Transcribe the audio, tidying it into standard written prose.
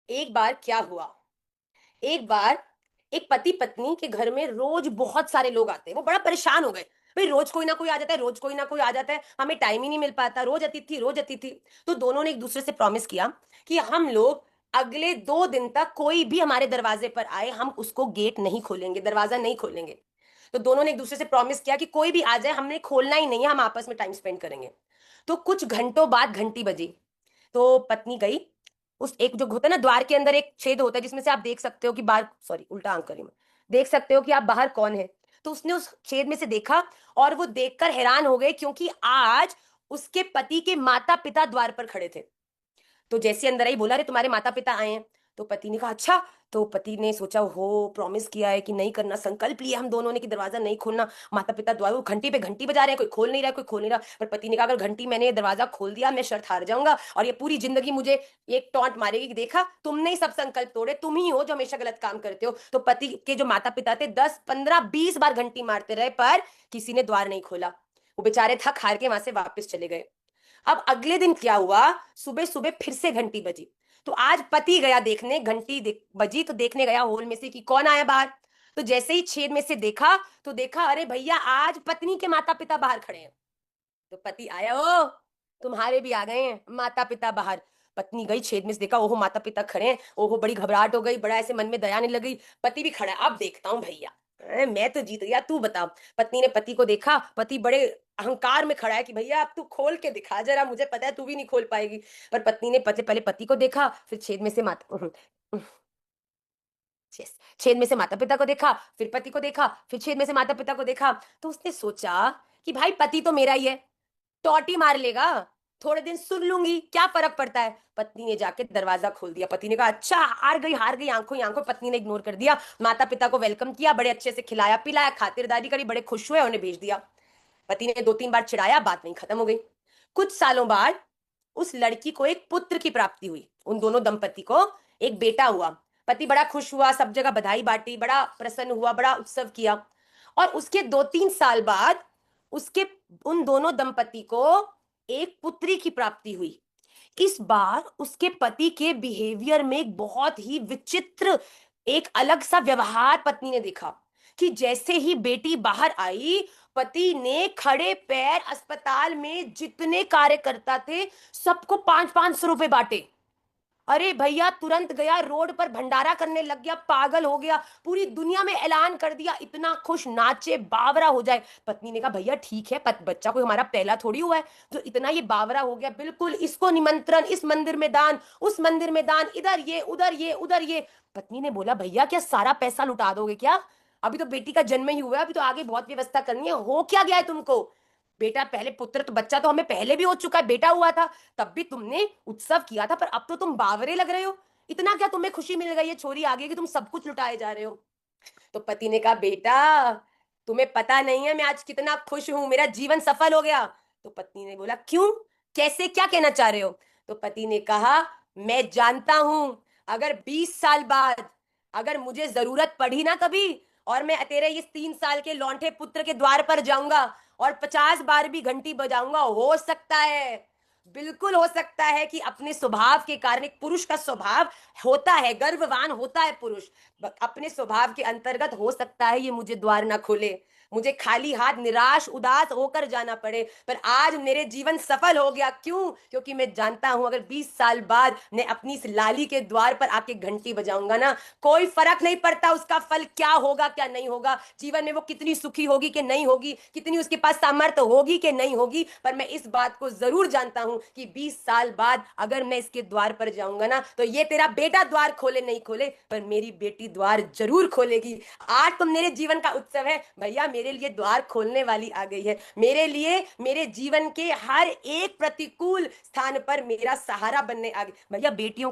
एक बार क्या हुआ। एक बार एक पति पत्नी के घर में रोज बहुत सारे लोग आते हैं। वो बड़ा परेशान हो गए। भाई रोज कोई ना कोई आ जाता है, रोज कोई ना कोई आ जाता है, हमें टाइम ही नहीं मिल पाता, रोज अतिथि रोज अतिथि। तो दोनों ने एक दूसरे से प्रॉमिस किया कि हम लोग अगले 2 दिन तक कोई भी हमारे दरवाजे पर आए, हम उसको गेट नहीं खोलेंगे, दरवाजा नहीं खोलेंगे। तो दोनों ने एक दूसरे से प्रॉमिस किया कि कोई भी आ जाए हमने खोलना ही नहीं है, हम आपस में टाइम स्पेंड करेंगे। तो कुछ घंटों बाद घंटी बजी। तो पत्नी गई। उस एक जो होता है ना, द्वार के अंदर एक छेद होता है जिसमें से आप देख सकते हो कि बाहर, सॉरी उल्टा आंक करी मैं, देख सकते हो कि आप बाहर कौन है। तो उसने उस छेद में से देखा और वो देखकर हैरान हो गए क्योंकि आज उसके पति के माता पिता द्वार पर खड़े थे। तो जैसे अंदर आई, बोला अरे तुम्हारे माता पिता आए हैं। तो पति ने कहा अच्छा। तो पति ने सोचा हो, प्रॉमिस किया है कि नहीं करना, संकल्प लिया हम दोनों ने कि दरवाजा नहीं खोलना। माता पिता द्वार, वो घंटी पे घंटी बजा रहे हैं, कोई खोल नहीं रहा, कोई खोल नहीं रहा। पर पति ने कहा अगर घंटी मैंने दरवाजा खोल दिया मैं शर्त हार जाऊंगा और ये पूरी जिंदगी मुझे एक टॉन्ट मारेगी कि देखा तुमने ही सब संकल्प तोड़े, तुम ही हो जो हमेशा गलत काम करते हो। तो पति के जो माता पिता थे 10 15 20 बार घंटी मारते रहे पर किसी ने द्वार नहीं खोला। वो बेचारे थक हार के वहां से वापस चले गए। अब अगले दिन क्या हुआ, सुबह सुबह फिर से घंटी बजी। तो आज पति गया देखने, घंटी बजी तो देखने गया हॉल में से कि कौन आया बाहर। तो जैसे ही छेद में से देखा तो देखा अरे भैया आज पत्नी के माता पिता बाहर खड़े हैं। तो पति आया, ओ तुम्हारे भी आ गए हैं माता पिता बाहर। पत्नी गई छेद में से देखा, ओहो माता पिता खड़े हैं, ओहो बड़ी घबराहट हो गई, बड़ा ऐसे मन में दया नहीं लग गई। पति भी खड़ा है, अब देखता हूँ भैया, मैं तो जीत गया, तू बता। पत्नी ने पति को देखा, पति बड़े अहंकार में खड़ा है कि भैया अब तू खोल के दिखा जरा, मुझे पता है तू भी नहीं खोल पाएगी। पर पत्नी ने पहले पति को देखा, फिर छेद में से माता Yes, छेद में से माता पिता को देखा, फिर पति को देखा, फिर छेद में से माता पिता को देखा। तो उसने सोचा कि भाई पति तो मेरा ही है, टॉटी मार लेगा, थोड़े दिन सुन लूंगी, क्या फर्क पड़ता है। पत्नी ने जाके दरवाजा खोल दिया। पति ने कहा अच्छा, हार गई आंखों ही आंखों। पत्नी ने इग्नोर कर दिया, माता पिता को वेलकम किया, बड़े अच्छे से खिलाया पिलाया, खातिरदारी करी, बड़े खुश हुए, उन्हें भेज दिया। पति ने 2 3 बार चिढ़ाया, बात नहीं खत्म हो गई। कुछ सालों बाद उस लड़की को एक पुत्र की प्राप्ति हुई, उन दोनों दंपति को एक बेटा हुआ। पति बड़ा खुश हुआ, सब जगह बधाई बांटी, बड़ा प्रसन्न हुआ, बड़ा उत्सव किया। और उसके 2 3 साल बाद उसके उन दोनों दंपति को एक पुत्री की प्राप्ति हुई। इस बार उसके पति के बिहेवियर में एक बहुत ही विचित्र, एक अलग सा व्यवहार पत्नी ने देखा कि जैसे ही बेटी बाहर आई, पति ने खड़े पैर अस्पताल में जितने कार्यकर्ता थे सबको 500 500 रुपए बांटे। अरे भैया तुरंत गया, रोड पर भंडारा करने लग गया, पागल हो गया, पूरी दुनिया में ऐलान कर दिया, इतना खुश, नाचे बावरा हो जाए। पत्नी ने कहा भैया ठीक है, बच्चा कोई हमारा पहला थोड़ी हुआ है जो इतना ये बावरा हो गया, बिल्कुल इसको निमंत्रण, इस मंदिर में दान, उस मंदिर में दान, इधर ये उधर ये उधर ये। पत्नी ने बोला भैया क्या सारा पैसा लुटा दोगे क्या, अभी तो बेटी का जन्म ही हुआ है, अभी तो आगे बहुत व्यवस्था करनी है, हो क्या गया है तुमको। बेटा पहले पुत्र तो, बच्चा तो हमें पहले भी हो चुका है, बेटा हुआ था तब भी तुमने उत्सव किया था, पर अब तो तुम बावरे लग रहे हो। इतना क्या तुम्हें खुशी मिल गई है छोरी आगे कि तुम सब कुछ लुटाए जा रहे हो। तो पति ने कहा बेटा तुम्हें पता नहीं है मैं आज कितना खुश हूं, मेरा जीवन सफल हो गया। तो पत्नी ने बोला क्यों, कैसे, क्या कहना चाह रहे हो। तो पति ने कहा मैं जानता हूं, अगर 20 साल बाद अगर मुझे जरूरत पड़ी ना कभी, और मैं तेरे इस 3 साल के लौंठे पुत्र के द्वार पर जाऊंगा और 50 बार भी घंटी बजाऊंगा, हो सकता है, बिल्कुल हो सकता है कि अपने स्वभाव के कारण, एक पुरुष का स्वभाव होता है, गर्ववान होता है पुरुष, अपने स्वभाव के अंतर्गत हो सकता है ये मुझे द्वार ना खोले, मुझे खाली हाथ निराश उदास होकर जाना पड़े, पर आज मेरे जीवन सफल हो गया। क्यों, क्योंकि मैं जानता हूं अगर 20 साल बाद मैं अपनी इस लाली के द्वार पर आके घंटी बजाऊंगा ना, कोई फर्क नहीं पड़ता उसका फल क्या होगा क्या नहीं होगा, जीवन में वो कितनी सुखी होगी कि नहीं होगी, कितनी उसके पास सामर्थ्य होगी कि नहीं होगी, पर मैं इस बात को जरूर जानता हूं कि 20 साल बाद अगर मैं इसके द्वार पर जाऊंगा ना, तो ये तेरा बेटा द्वार खोले नहीं खोले पर मेरी बेटी द्वार जरूर खोलेगी। आज तो मेरे जीवन का उत्सव है भैया, मेरे लिए द्वार खोलने वाली आ गई है, मेरे लिए मेरे जीवन के हर एक प्रतिकूल स्थान पर मेरा सहारा बनने आ गई। भैया बेटियों